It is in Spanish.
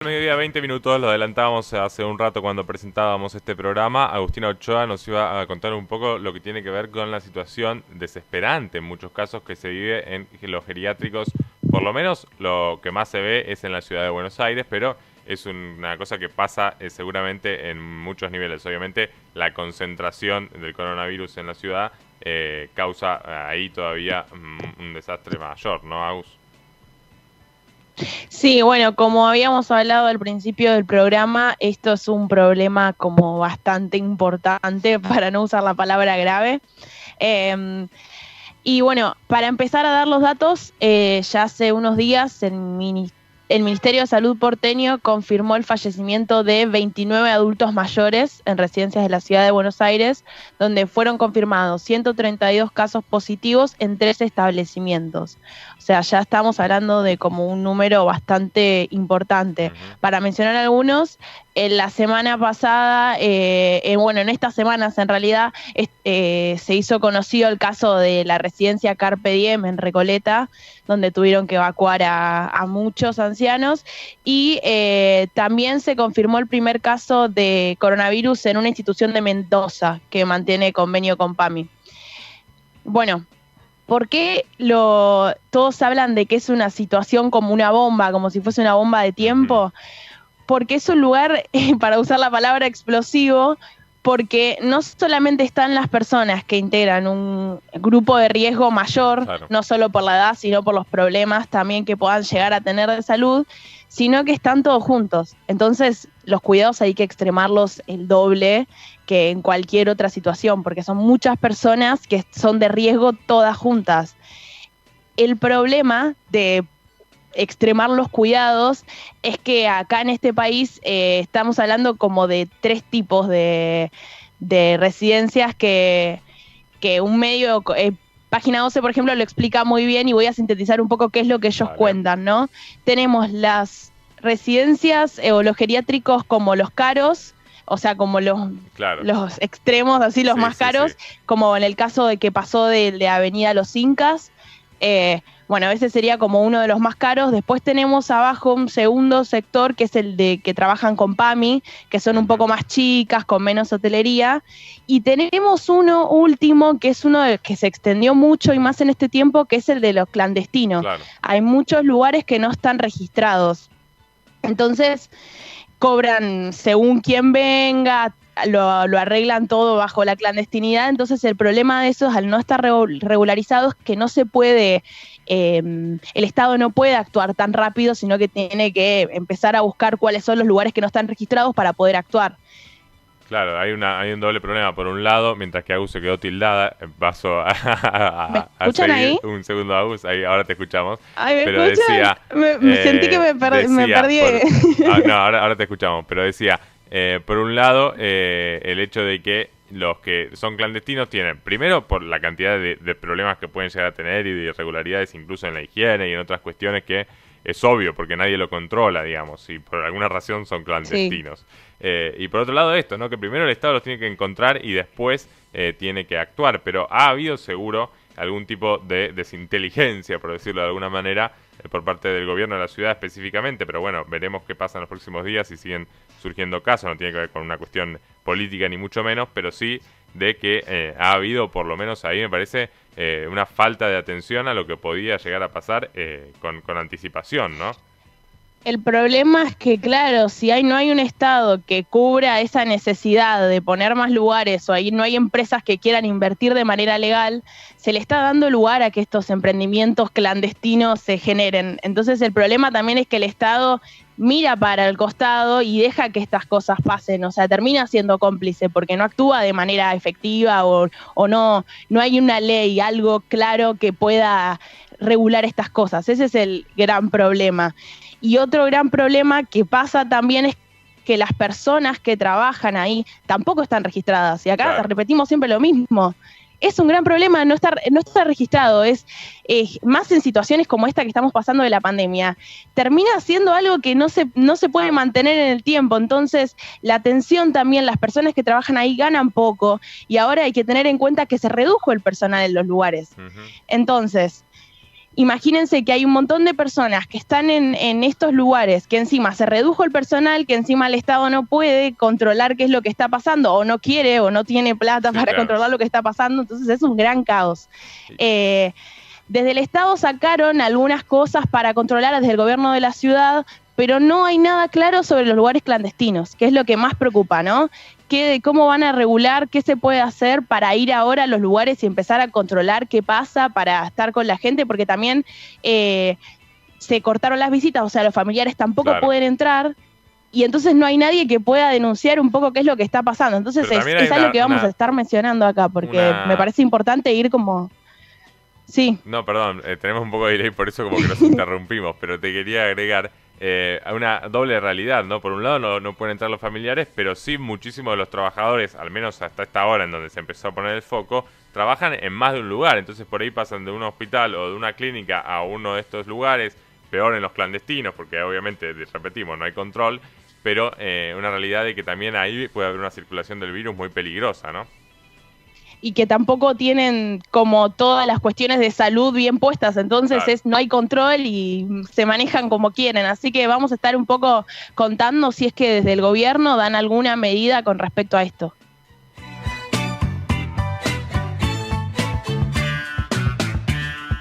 Mediodía, 20 minutos, lo adelantábamos hace un rato cuando presentábamos este programa. Agustina Ochoa nos iba a contar un poco lo que tiene que ver con la situación desesperante en muchos casos que se vive en los geriátricos. Por lo menos lo que más se ve es en la ciudad de Buenos Aires, pero es una cosa que pasa seguramente en muchos niveles. Obviamente la concentración del coronavirus en la ciudad causa ahí todavía un desastre mayor, ¿no, Agus? Sí, bueno, como habíamos hablado al principio del programa, esto es un problema como bastante importante, para no usar la palabra grave. Eh, y bueno, para empezar a dar los datos, ya hace unos días el Ministerio de Salud porteño confirmó el fallecimiento de 29 adultos mayores en residencias de la ciudad de Buenos Aires, donde fueron confirmados 132 casos positivos en 3 establecimientos. O sea, ya estamos hablando de como un número bastante importante. Para mencionar algunos, en la semana pasada, bueno, en estas semanas en realidad, se hizo conocido el caso de la residencia Carpe Diem en Recoleta, donde tuvieron que evacuar a muchos ancianos, y también se confirmó el primer caso de coronavirus en una institución de Mendoza, que mantiene convenio con PAMI. Bueno, ¿por qué todos hablan de que es una situación como una bomba, como si fuese una bomba de tiempo? Porque es un lugar, para usar la palabra explosivo, porque no solamente están las personas que integran un grupo de riesgo mayor, claro, no solo por la edad, sino por los problemas también que puedan llegar a tener de salud, sino que están todos juntos. Entonces, los cuidados hay que extremarlos el doble que en cualquier otra situación, porque son muchas personas que son de riesgo todas juntas. El problema de extremar los cuidados es que acá en este país estamos hablando como de 3 tipos de residencias que un medio, Página 12 por ejemplo lo explica muy bien, y voy a sintetizar un poco qué es lo que ellos cuentan, ¿no? Tenemos las residencias o los geriátricos como los caros, o sea, como los extremos, así los más caros, como en el caso de que pasó de Avenida Los Incas. Bueno, ese sería como uno de los más caros. Después tenemos abajo un segundo sector, que es el de que trabajan con PAMI, que son un poco más chicas, con menos hotelería. Y tenemos uno último, que es uno que se extendió mucho y más en este tiempo, que es el de los clandestinos. Claro. Hay muchos lugares que no están registrados. Entonces, cobran según quién venga, lo arreglan todo bajo la clandestinidad. Entonces el problema de eso es, al no estar regularizados, que no se puede, el Estado no puede actuar tan rápido, sino que tiene que empezar a buscar cuáles son los lugares que no están registrados para poder actuar. Claro, hay un doble problema. Por un lado, mientras que Agus se quedó tildada, paso a seguir ahí. Un segundo, Agus, ahí ahora te escuchamos. Ay, pero decía, sentí que me perdí. No, ahora te escuchamos, pero decía, por un lado, el hecho de que los que son clandestinos tienen, primero por la cantidad de problemas que pueden llegar a tener y de irregularidades incluso en la higiene y en otras cuestiones que es obvio porque nadie lo controla, digamos, y por alguna razón son clandestinos. Sí. Y por otro lado esto, ¿no? Que primero el Estado los tiene que encontrar y después tiene que actuar, pero ha habido seguro algún tipo de desinteligencia, por decirlo de alguna manera, por parte del gobierno de la ciudad específicamente, pero bueno, veremos qué pasa en los próximos días y siguen surgiendo casos. No tiene que ver con una cuestión política ni mucho menos, pero sí de que ha habido, por lo menos ahí me parece, una falta de atención a lo que podía llegar a pasar con anticipación, ¿no? El problema es que, claro, si no hay un Estado que cubra esa necesidad de poner más lugares, o ahí no hay empresas que quieran invertir de manera legal, se le está dando lugar a que estos emprendimientos clandestinos se generen. Entonces el problema también es que el Estado mira para el costado y deja que estas cosas pasen, o sea, termina siendo cómplice porque no actúa de manera efectiva o no hay una ley, algo claro que pueda regular estas cosas. Ese es el gran problema. Y otro gran problema que pasa también es que las personas que trabajan ahí tampoco están registradas. Y acá repetimos siempre lo mismo. Es un gran problema no estar registrado. Es más en situaciones como esta que estamos pasando de la pandemia. Termina siendo algo que no se puede mantener en el tiempo. Entonces, la atención también, las personas que trabajan ahí ganan poco. Y ahora hay que tener en cuenta que se redujo el personal en los lugares. Entonces, imagínense que hay un montón de personas que están en estos lugares, que encima se redujo el personal, que encima el Estado no puede controlar qué es lo que está pasando, o no quiere, o no tiene plata para controlar lo que está pasando, entonces es un gran caos. Desde el Estado sacaron algunas cosas para controlar desde el gobierno de la ciudad, pero no hay nada claro sobre los lugares clandestinos, que es lo que más preocupa, ¿no? ¿Cómo van a regular? ¿Qué se puede hacer para ir ahora a los lugares y empezar a controlar qué pasa para estar con la gente? Porque también se cortaron las visitas, o sea, los familiares tampoco pueden entrar, y entonces no hay nadie que pueda denunciar un poco qué es lo que está pasando. Entonces es algo que vamos a estar mencionando acá, porque me parece importante ir como... Sí. No, perdón, tenemos un poco de delay, por eso como que nos interrumpimos, pero te quería agregar a una doble realidad, ¿no? Por un lado no pueden entrar los familiares, pero sí muchísimos de los trabajadores, al menos hasta esta hora en donde se empezó a poner el foco, trabajan en más de un lugar, entonces por ahí pasan de un hospital o de una clínica a uno de estos lugares, peor en los clandestinos, porque obviamente, repetimos, no hay control, pero una realidad de que también ahí puede haber una circulación del virus muy peligrosa, ¿no? Y que tampoco tienen como todas las cuestiones de salud bien puestas, entonces no hay control y se manejan como quieren, así que vamos a estar un poco contando si es que desde el gobierno dan alguna medida con respecto a esto.